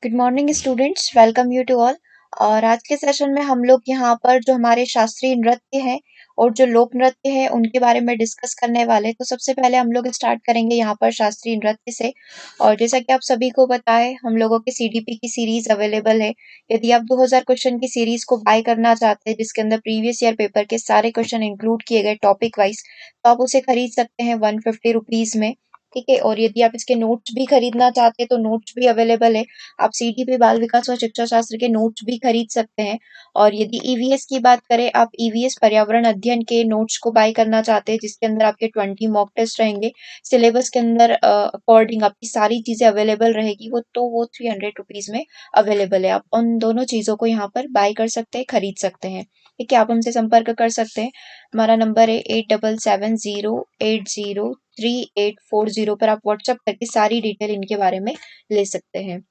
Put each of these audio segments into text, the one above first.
Good morning students, welcome you to all. और आज के सेशन में हम लोग यहाँ पर जो हमारे शास्त्रीय नृत्य हैं और जो लोक नृत्य है उनके बारे में डिस्कस करने वाले हैं। तो सबसे पहले हम लोग स्टार्ट करेंगे यहाँ पर शास्त्रीय नृत्य से। और जैसा कि आप सभी को पता है, हम लोगों के सीडीपी की सीरीज अवेलेबल है। यदि आप 2000 क्वेश्चन की सीरीज को बाय करना चाहते हैं जिसके अंदर प्रीवियस ईयर पेपर के सारे क्वेश्चन इंक्लूड किए गए टॉपिक वाइज, तो आप उसे खरीद सकते हैं 150 रुपीज में। ठीक है। और यदि आप इसके नोट्स भी खरीदना चाहते हैं तो नोट्स भी अवेलेबल है। आप सीडी पे बाल विकास और शिक्षा शास्त्र के नोट्स भी खरीद सकते हैं। और यदि ईवीएस की बात करें, आप ईवीएस पर्यावरण अध्ययन के नोट्स को बाय करना चाहते हैं जिसके अंदर आपके 20 मॉक टेस्ट रहेंगे, सिलेबस के अंदर अकॉर्डिंग आपकी सारी चीजें अवेलेबल रहेगी, वो 300 रुपीज में अवेलेबल है। आप उन दोनों चीजों को यहाँ पर बाय कर सकते हैं, खरीद सकते हैं। ठीक है। आप हमसे संपर्क कर सकते हैं। हमारा नंबर है 8770803840 पर। आप व्हाट्सएप करके सारी डिटेल इनके बारे में ले सकते हैं।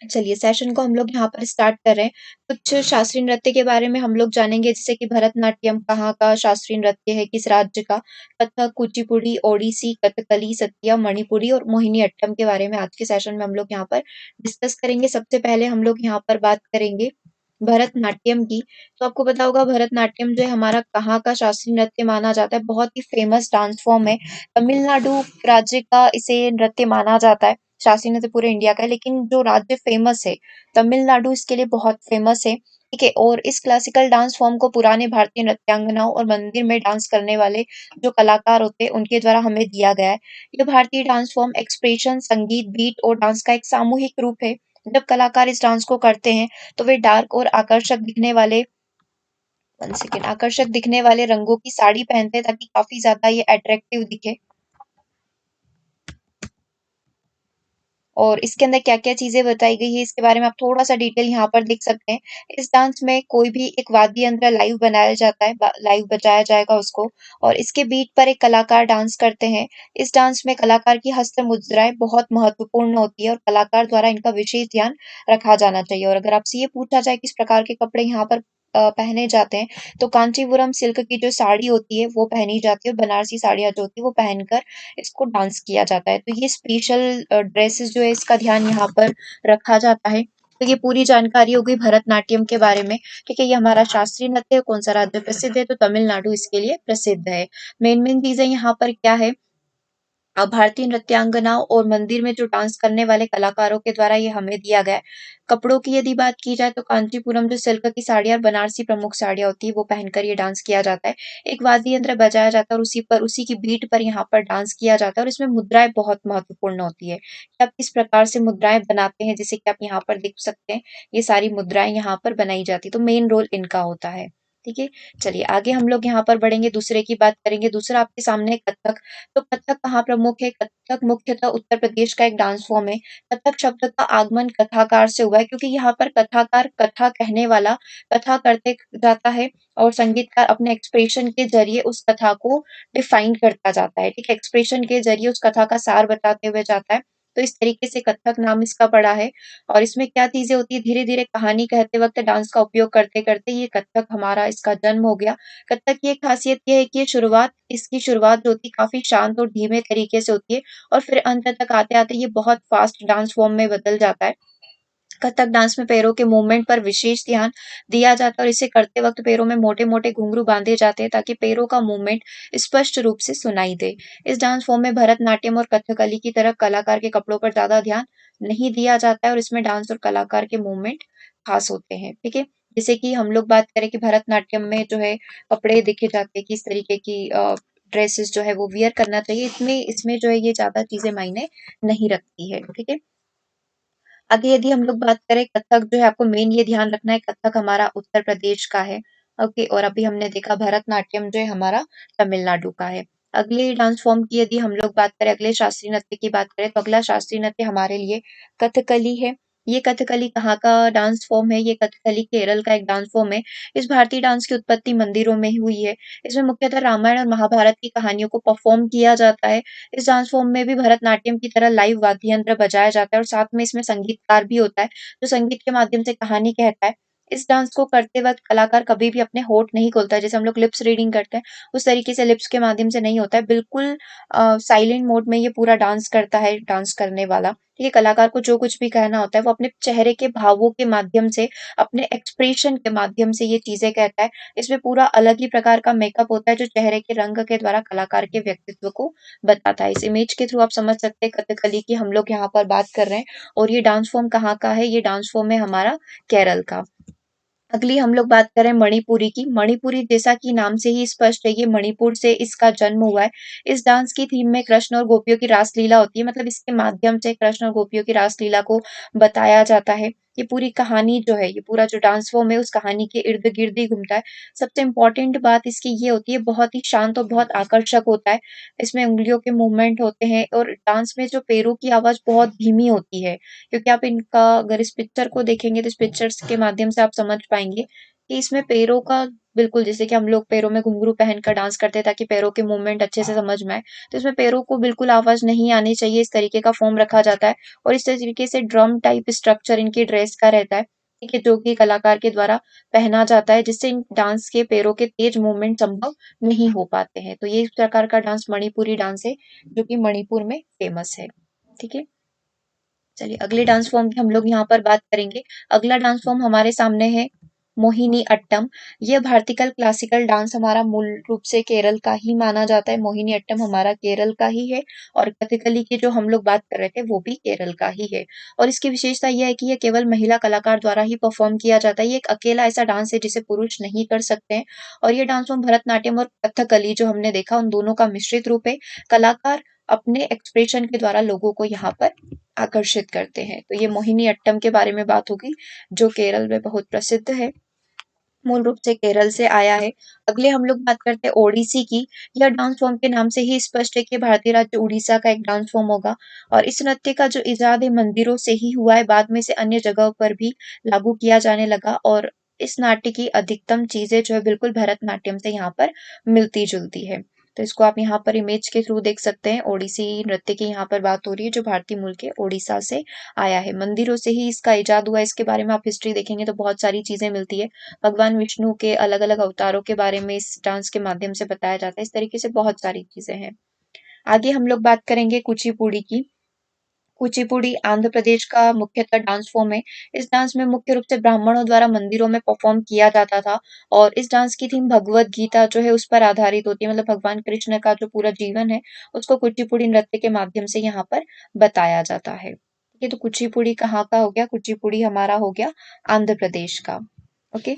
चलिए सेशन को हम लोग यहाँ पर स्टार्ट कर रहे हैं। कुछ शास्त्रीय नृत्य के बारे में हम लोग जानेंगे, जैसे कि भरतनाट्यम कहाँ का शास्त्रीय नृत्य है, किस राज्य का। कथक, कुचिपुड़ी, ओडिसी, कथकली, सत्या, मणिपुरी और मोहिनी अट्टम के बारे में आज के सेशन में हम लोग यहाँ पर डिस्कस करेंगे। सबसे पहले हम लोग यहाँ पर बात करेंगे भरतनाट्यम की। तो आपको पता होगा भरतनाट्यम जो है हमारा कहाँ का शास्त्रीय नृत्य माना जाता है। बहुत ही फेमस डांस फॉर्म है। तमिलनाडु राज्य का इसे नृत्य माना जाता है। शास्त्रीय नृत्य पूरे इंडिया का है, लेकिन जो राज्य फेमस है तमिलनाडु, इसके लिए बहुत फेमस है। ठीक है। और इस क्लासिकल डांस फॉर्म को पुराने भारतीय नृत्यांगनाओं और मंदिर में डांस करने वाले जो कलाकार होते हैं उनके द्वारा हमें दिया गया है। यह भारतीय डांस फॉर्म एक्सप्रेशन, संगीत, बीट और डांस का एक सामूहिक रूप है। जब कलाकार इस डांस को करते हैं तो वे डार्क और आकर्षक दिखने वाले रंगों की साड़ी पहनते हैं ताकि काफी ज्यादा ये अट्रैक्टिव दिखे। और इसके अंदर क्या-क्या चीजें बताई गई है इसके बारे में आप थोड़ा सा डिटेल यहाँ पर देख सकते हैं। इस डांस में कोई भी एक वाद्य यंत्र लाइव बनाया जाता है, लाइव बजाया जाएगा उसको, और इसके बीट पर एक कलाकार डांस करते हैं। इस डांस में कलाकार की हस्त मुद्राएं बहुत महत्वपूर्ण होती है और कलाकार द्वारा इनका विशेष ध्यान रखा जाना चाहिए। और अगर आपसे ये पूछा जाए किस प्रकार के कपड़े यहाँ पर पहने जाते हैं, तो कांचीपुरम सिल्क की जो साड़ी होती है वो पहनी जाती है। बनारसी साड़ियाँ जो होती है वो पहनकर इसको डांस किया जाता है। तो ये स्पेशल ड्रेसेस जो है इसका ध्यान यहाँ पर रखा जाता है। तो ये पूरी जानकारी हो गई भरतनाट्यम के बारे में। ठीक है। ये हमारा शास्त्रीय नृत्य है। कौन सा राज्य प्रसिद्ध है? तो तमिलनाडु इसके लिए प्रसिद्ध है। मेन मेन चीजें यहाँ पर क्या है? भारतीय नृत्यांगनाओं और मंदिर में जो डांस करने वाले कलाकारों के द्वारा ये हमें दिया गया है। कपड़ों की यदि बात की जाए तो कांचीपुरम जो सिल्क की साड़ियाँ और बनारसी प्रमुख साड़ियाँ होती है वो पहनकर ये डांस किया जाता है। एक वाद्य यंत्र बजाया जाता है और उसी की बीट पर यहाँ पर डांस किया जाता है। और इसमें मुद्राएं बहुत महत्वपूर्ण होती है कि आप किस प्रकार से मुद्राएं बनाते हैं, जैसे कि आप यहाँ पर देख सकते हैं ये सारी मुद्राएं यहाँ पर बनाई जाती है। तो मेन रोल इनका होता है। ठीक है। चलिए आगे हम लोग यहाँ पर बढ़ेंगे, दूसरे की बात करेंगे। दूसरा आपके सामने है कथक। तो कथक कहाँ प्रमुख है? कथक मुख्यतः उत्तर प्रदेश का एक डांस फॉर्म है। कथक शब्द का आगमन कथाकार से हुआ है, क्योंकि यहाँ पर कथाकार, कथा कहने वाला, कथा करते जाता है और संगीतकार अपने एक्सप्रेशन के जरिए उस कथा को डिफाइन करता जाता है। ठीक है। एक्सप्रेशन के जरिए उस कथा का सार बताते हुए जाता है। तो इस तरीके से कथक नाम इसका पड़ा है। और इसमें क्या चीजें होती है, धीरे धीरे कहानी कहते वक्त डांस का उपयोग करते करते ये कथक हमारा इसका जन्म हो गया। कथक की एक खासियत ये है कि इसकी शुरुआत जो होती है काफी शांत और धीमे तरीके से होती है और फिर अंत तक आते आते ये बहुत फास्ट डांस फॉर्म में बदल जाता है। कथक डांस में पैरों के मूवमेंट पर विशेष ध्यान दिया जाता है और इसे करते वक्त पैरों में मोटे मोटे घुंघरू बांधे जाते हैं ताकि पैरों का मूवमेंट स्पष्ट रूप से सुनाई दे। इस डांस फॉर्म में भरतनाट्यम और कथकली की तरह कलाकार के कपड़ों पर ज्यादा ध्यान नहीं दिया जाता है और इसमें डांस और कलाकार के मूवमेंट खास होते हैं। ठीक है। जैसे कि हम लोग बात करें कि भरतनाट्यम में जो है कपड़े देखे जाते हैं कि इस तरीके की ड्रेसेस जो है वो वियर करना चाहिए। इसमें इसमें जो है ये ज्यादा चीजें मायने नहीं रखती है। ठीक है। आगे यदि हम लोग बात करें कथक जो है, आपको मेन ये ध्यान रखना है कथक हमारा उत्तर प्रदेश का है। ओके। और अभी हमने देखा भरतनाट्यम जो है हमारा तमिलनाडु का है। अगले डांस फॉर्म की यदि हम लोग बात करें, अगले शास्त्रीय नृत्य की बात करें, तो अगला शास्त्रीय नृत्य हमारे लिए कथकली है। ये कथकली कहाँ का डांस फॉर्म है? ये कथकली केरल का एक डांस फॉर्म है। इस भारतीय डांस की उत्पत्ति मंदिरों में ही हुई है। इसमें मुख्यतः रामायण और महाभारत की कहानियों को परफॉर्म किया जाता है। इस डांस फॉर्म में भी भरतनाट्यम की तरह लाइव वाद्य यंत्र बजाया जाता है और साथ में इसमें संगीतकार भी होता है जो संगीत के माध्यम से कहानी कहता है। इस डांस को करते वक्त कलाकार कभी भी अपने होंठ नहीं खोलता है, जैसे हम लोग लिप्स रीडिंग करते हैं उस तरीके से लिप्स के माध्यम से नहीं होता है। बिल्कुल साइलेंट मोड में ये पूरा डांस करता है डांस करने वाला। ठीक है? कलाकार को जो कुछ भी कहना होता है वो अपने चेहरे के भावों के माध्यम से, अपने एक्सप्रेशन के माध्यम से ये चीज़ें कहता है। इसमें पूरा अलग ही प्रकार का मेकअप होता है जो चेहरे के रंग के द्वारा कलाकार के व्यक्तित्व को बताता है। इस इमेज के थ्रू आप समझ सकते हैं कथकली की हम लोग यहाँ पर बात कर रहे हैं और ये डांस फॉर्म कहाँ का है? ये डांस फॉर्म है हमारा केरल का। अगली हम लोग बात करें मणिपुरी की। मणिपुरी जैसा कि नाम से ही स्पष्ट है, ये मणिपुर से इसका जन्म हुआ है। इस डांस की थीम में कृष्ण और गोपियों की रासलीला होती है, मतलब इसके माध्यम से कृष्ण और गोपियों की रासलीला को बताया जाता है। ये पूरी कहानी जो है, ये पूरा जो डांस फॉर्म है, उस कहानी के इर्द-गिर्द ही घूमता है। सबसे इम्पोर्टेंट बात इसकी ये होती है, बहुत ही शांत और बहुत आकर्षक होता है। इसमें उँगलियों के मूवमेंट होते हैं और डांस में जो पैरों की आवाज़ बहुत धीमी होती है। क्योंकि आप इनका अगर इस पिक्चर को देखेंगे तो इस पिक्चर्स के माध्यम से आप समझ पाएँगे कि इसमें पैरों का बिल्कुल जैसे कि हम लोग पैरों में घुंघरू पहनकर डांस करते हैं ताकि पैरों के मूवमेंट अच्छे से समझ में आए। तो इसमें पैरों को बिल्कुल आवाज़ नहीं आनी चाहिए, इस तरीके का फ़ॉर्म रखा जाता है और इस तरीके से ड्रम टाइप स्ट्रक्चर इनकी ड्रेस का रहता है, ठीक है? जो कि कलाकार के द्वारा पहना जाता है जिससे इन डांस के पैरों के तेज मूवमेंट संभव नहीं हो पाते हैं। तो ये इस प्रकार का डांस मणिपुरी डांस है, जो कि मणिपुर में फ़ेमस है। ठीक है? चलिए अगले डांस फॉर्म की हम लोग यहाँ पर बात करेंगे। अगला डांस फॉर्म हमारे सामने है मोहिनी अट्टम। ये भारतीय क्लासिकल डांस हमारा मूल रूप से केरल का ही माना जाता है। मोहिनी अट्टम हमारा केरल का ही है और कथकली की जो हम लोग बात कर रहे थे वो भी केरल का ही है। और इसकी विशेषता ये है कि ये केवल महिला कलाकार द्वारा ही परफॉर्म किया जाता है। ये एक अकेला ऐसा डांस है जिसे पुरुष नहीं कर सकते हैं और ये डांस फॉर्म भरतनाट्यम और कथकली जो हमने देखा उन दोनों का मिश्रित रूप है। कलाकार अपने एक्सप्रेशन के द्वारा लोगों को यहाँ पर आकर्षित करते हैं। तो ये मोहिनी अट्टम के बारे में बात होगी जो केरल में बहुत प्रसिद्ध है। मूल रूप से केरल से आया है। अगले हम लोग बात करते हैं ओडिसी की। यह डांस फॉर्म के नाम से ही स्पष्ट है कि भारतीय राज्य उड़ीसा का एक डांस फॉर्म होगा और इस नृत्य का जो इजाद है मंदिरों से ही हुआ है, बाद में इसे अन्य जगहों पर भी लागू किया जाने लगा और इस नाट्य की अधिकतम चीज़ें जो है बिल्कुल भरतनाट्यम से यहाँ पर मिलती-जुलती है। तो इसको आप यहाँ पर इमेज के थ्रू देख सकते हैं। ओडिसी नृत्य की यहाँ पर बात हो रही है जो भारतीय मूल के ओडिशा से आया है। मंदिरों से ही इसका इजाद हुआ है, इसके बारे में आप हिस्ट्री देखेंगे तो बहुत सारी चीज़ें मिलती है। भगवान विष्णु के अलग-अलग अवतारों के बारे में इस डांस के माध्यम से बताया जाता है। इस तरीके से बहुत सारी चीज़ें हैं। आगे हम लोग बात करेंगे कुचिपुड़ी की। कुचिपुड़ी आंध्र प्रदेश का मुख्यतः डांस फॉर्म है। इस डांस में मुख्य रूप से ब्राह्मणों द्वारा मंदिरों में परफॉर्म किया जाता था और इस डांस की थीम भगवद गीता जो है उस पर आधारित होती है, मतलब भगवान कृष्ण का जो पूरा जीवन है उसको कुचिपुड़ी नृत्य के माध्यम से यहाँ पर बताया जाता है। ठीक है, तो कुचिपुड़ी कहाँ का हो गया? कुचिपुड़ी हमारा हो गया आंध्र प्रदेश का। ओके।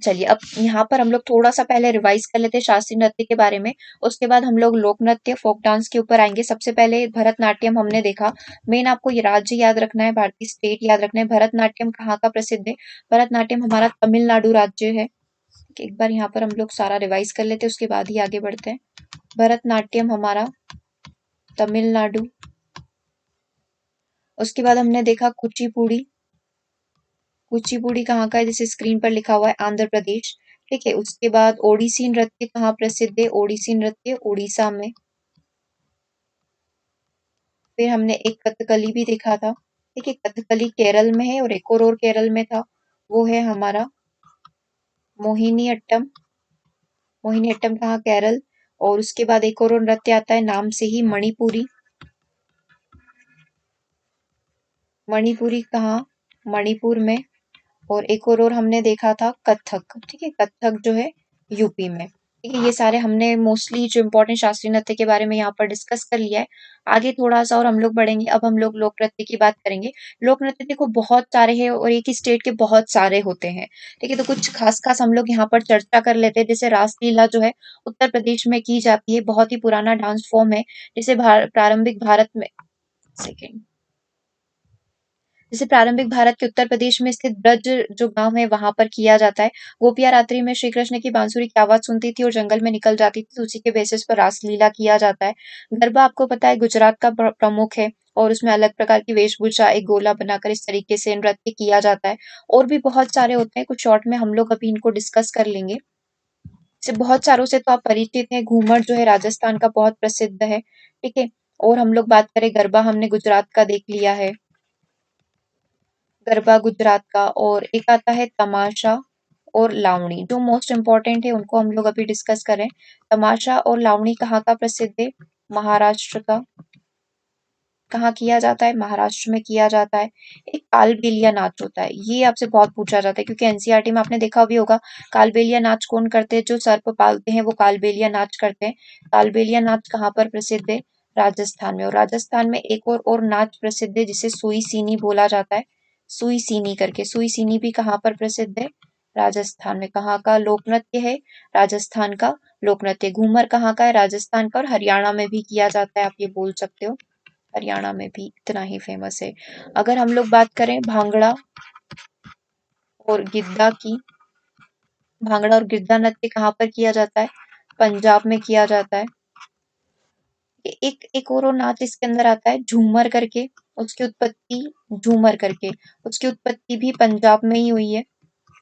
चलिए अब यहाँ पर हम लोग थोड़ा-सा पहले रिवाइज़ कर लेते हैं शास्त्रीय नृत्य के बारे में, उसके बाद हम लोग लोक नृत्य, फ़ोक डांस के ऊपर आएँगे। सबसे पहले भरतनाट्यम हमने देखा, मेन आपको ये राज्य याद रखना है, भारतीय स्टेट याद रखना है। भरतनाट्यम कहाँ का प्रसिद्ध है? भरतनाट्यम हमारा तमिलनाडु राज्य है। एक बार यहाँ पर हम लोग सारा रिवाइज़ कर लेते हैं, उसके बाद ही आगे बढ़ते हैं। भरतनाट्यम हमारा तमिलनाडु, उसके बाद हमने देखा कुचिपुड़ी, कुचिपुड़ी कहाँ का है? जैसे स्क्रीन पर लिखा हुआ है आंध्र प्रदेश, ठीक है। उसके बाद ओडिसी नृत्य कहाँ प्रसिद्ध है? ओडिसी नृत्य उड़ीसा में। फिर हमने एक कथकली भी देखा था, ठीक है। कथकली केरल में है और एक और केरल में था, वो है हमारा मोहिनी अट्टम। मोहिनी अट्टम कहाँ? केरल। और उसके बाद एक और नृत्य आता है नाम से ही मणिपुरी। मणिपुरी कहाँ? मणिपुर में। और एक और हमने देखा था कथक, ठीक है। कथक जो है यूपी में, ठीक है। ये सारे हमने मोस्टली जो इम्पोर्टेंट शास्त्रीय नृत्य के बारे में यहाँ पर डिस्कस कर लिया है। आगे थोड़ा-सा और हम लोग बढ़ेंगे, अब हम लोग लोक नृत्य की बात करेंगे। लोक नृत्य देखो बहुत सारे हैं और एक ही स्टेट के बहुत सारे होते हैं, ठीक है। तो कुछ खास-खास हम लोग यहाँ पर चर्चा कर लेते हैं। जैसे रासलीला जो है उत्तर प्रदेश में की जाती है, बहुत ही पुराना डांस फॉर्म है, जिसे प्रारंभिक भारत में सेकंड जैसे प्रारंभिक भारत के उत्तर प्रदेश में स्थित ब्रज जो गाँव है वहाँ पर किया जाता है। गोपियाँ रात्रि में श्री कृष्ण की बांसुरी की आवाज़ सुनती थी और जंगल में निकल जाती थी, तो उसी के बेसिस पर रासलीला किया जाता है। गरबा आपको पता है गुजरात का प्रमुख है और उसमें अलग प्रकार की वेशभूषा एक गोला बनाकर इस तरीके से नृत्य किया जाता है। और भी बहुत सारे होते हैं, कुछ शॉर्ट में हम लोग अभी इनको डिस्कस कर लेंगे। से बहुत सारों से तो आप परिचित हैं, घूमर जो है राजस्थान का बहुत प्रसिद्ध है, ठीक है। और हम लोग बात करें गरबा हमने गुजरात का देख लिया है। गरबा गुजरात का और एक आता है तमाशा और लावणी जो मोस्ट इम्पोर्टेंट है उनको हम लोग अभी डिस्कस करें। तमाशा और लावणी कहाँ का प्रसिद्ध है? महाराष्ट्र का। कहाँ किया जाता है? महाराष्ट्र में किया जाता है। एक कालबेलिया नाच होता है, ये आपसे बहुत पूछा जाता है क्योंकि एनसीईआरटी में आपने देखा भी होगा। कालबेलिया नाच कौन करते हैं? जो सर्प पालते हैं वो कालबेलिया नाच करते हैं। कालबेलिया नाच कहाँ पर प्रसिद्ध है? राजस्थान में। और राजस्थान में एक और नाच प्रसिद्ध है जिसे सुई सीनी बोला जाता है, सुई सीनी करके। सुई सीनी भी कहाँ पर प्रसिद्ध है? राजस्थान में। कहाँ का लोक नृत्य है? राजस्थान का लोक नृत्य। घूमर कहाँ का है? राजस्थान का। और हरियाणा में भी किया जाता है, आप ये बोल सकते हो, हरियाणा में भी इतना ही फेमस है। अगर हम लोग बात करें भांगड़ा और गिद्धा की, भांगड़ा और गिद्धा नृत्य कहाँ पर किया जाता है? पंजाब में किया जाता है। एक एक और नाच इसके अंदर आता है झूमर करके, उसकी उत्पत्ति, झूमर करके, उसकी उत्पत्ति भी पंजाब में ही हुई है।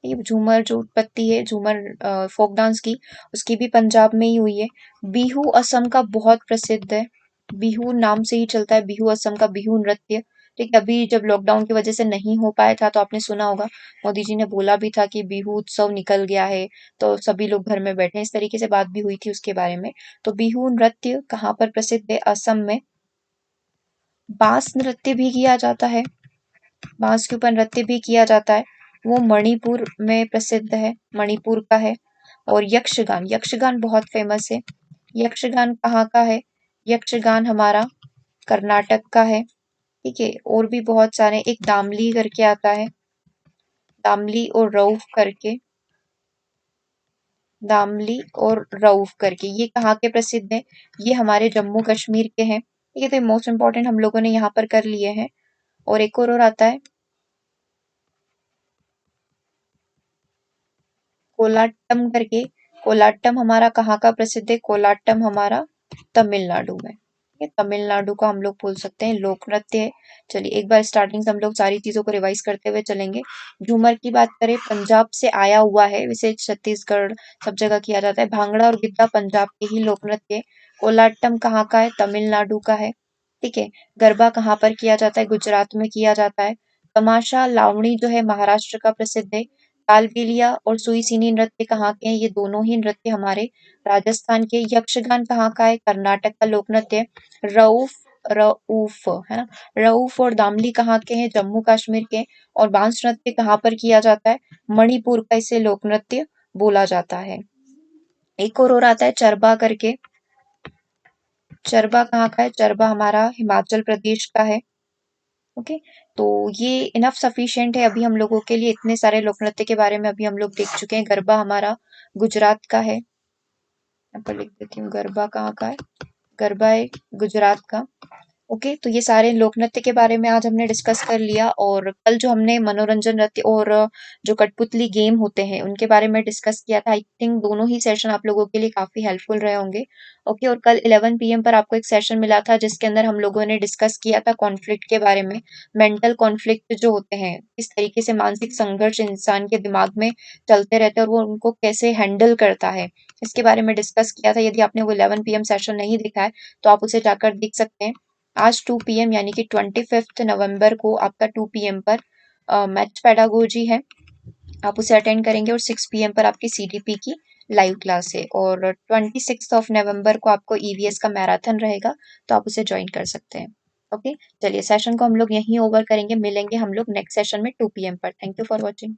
ये झूमर जो उत्पत्ति है झूमर फोक डांस की, उसकी भी पंजाब में ही हुई है। बिहू असम का बहुत प्रसिद्ध है, बिहू नाम से ही चलता है, बिहू असम का बिहू नृत्य। ठीक है, अभी जब लॉकडाउन की वजह से नहीं हो पाया था तो आपने सुना होगा, मोदी जी ने बोला भी था कि बिहू उत्सव निकल गया है तो सभी लोग घर में बैठे हैं, इस तरीके से बात भी हुई थी उसके बारे में। तो बिहू नृत्य कहाँ पर प्रसिद्ध है? असम में। बांस नृत्य भी किया जाता है, बांस के ऊपर नृत्य भी किया जाता है, वो मणिपुर में प्रसिद्ध है, मणिपुर का है। और यक्षगान, यक्षगान बहुत फेमस है। यक्षगान कहाँ का है? यक्षगान हमारा कर्नाटक का है। ठीक है, और भी बहुत सारे, एक दामली करके आता है, दामली और रऊफ करके, दामली और रऊफ करके, ये कहाँ के प्रसिद्ध है? ये हमारे जम्मू कश्मीर के हैं। ठीक है, तो मोस्ट इम्पोर्टेंट हम लोगों ने यहाँ पर कर लिए हैं। और एक और आता है कोलाट्टम करके। कोलाट्टम हमारा कहाँ का प्रसिद्ध है? कोलाट्टम हमारा तमिलनाडु में। ये तमिलनाडु का हम लोग बोल सकते हैं लोक नृत्य है। चलिए एक बार स्टार्टिंग से हम लोग सारी चीजों को रिवाइज करते हुए चलेंगे। झूमर की बात करें, पंजाब से आया हुआ है, इसे छत्तीसगढ़ सब जगह किया जाता है। भांगड़ा और गिद्धा पंजाब के ही लोक नृत्य है। कोलाट्टम कहाँ का है? तमिलनाडु का है। ठीक है, गरबा कहाँ पर किया जाता है? गुजरात में किया जाता है। तमाशा लावणी जो है महाराष्ट्र का प्रसिद्ध है। कालबेलिया और सुईसिनी नृत्य कहाँ के हैं? ये दोनों ही नृत्य हमारे राजस्थान के। यक्षगान कहाँ का है? कर्नाटक का लोक नृत्य है। रऊफ, रऊफ है ना, रऊफ और दामली कहाँ के हैं? जम्मू कश्मीर के। और बांस नृत्य कहाँ पर किया जाता है? मणिपुर का इसे लोक नृत्य बोला जाता है। एक और आता है चरबा करके। चरबा कहाँ का है? चरबा हमारा हिमाचल प्रदेश का है। ओके, तो ये इनफ सफिशिएंट है अभी हम लोगों के लिए। इतने सारे लोक नृत्य के बारे में अभी हम लोग देख चुके हैं। गरबा हमारा गुजरात का है, यहाँ पर लिख देती हूँ गरबा कहाँ का है, गरबा है गुजरात का। ओके, तो ये सारे लोक नृत्य के बारे में आज हमने डिस्कस कर लिया। और कल जो हमने मनोरंजन नृत्य और जो कठपुतली गेम होते हैं उनके बारे में डिस्कस किया था, आई थिंक दोनों ही सेशन आप लोगों के लिए काफी हेल्पफुल रहे होंगे। ओके, और कल 11 PM पर आपको एक सेशन मिला था जिसके अंदर हम लोगों ने डिस्कस किया था कॉन्फ्लिक्ट के बारे में। मेंटल कॉन्फ्लिक्ट जो होते हैं, किस तरीके से मानसिक संघर्ष इंसान के दिमाग में चलते रहते हैं और वो उनको कैसे हैंडल करता है, इसके बारे में डिस्कस किया था। यदि आपने वो 11 PM सेशन नहीं देखा है तो आप उसे जाकर देख सकते हैं। आज 2 PM यानी कि 25 नवंबर को आपका 2 PM पर मैथ्स पेडागोजी है, आप उसे अटेंड करेंगे। और 6 PM पर आपकी CDP की लाइव क्लास है। और 26 नवंबर को आपको EVS का मैराथन रहेगा, तो आप उसे ज्वाइन कर सकते हैं। ओके, चलिए सेशन को हम लोग यहीं ओवर करेंगे, मिलेंगे हम लोग नेक्स्ट सेशन में 2 PM पर। Thank you for watching.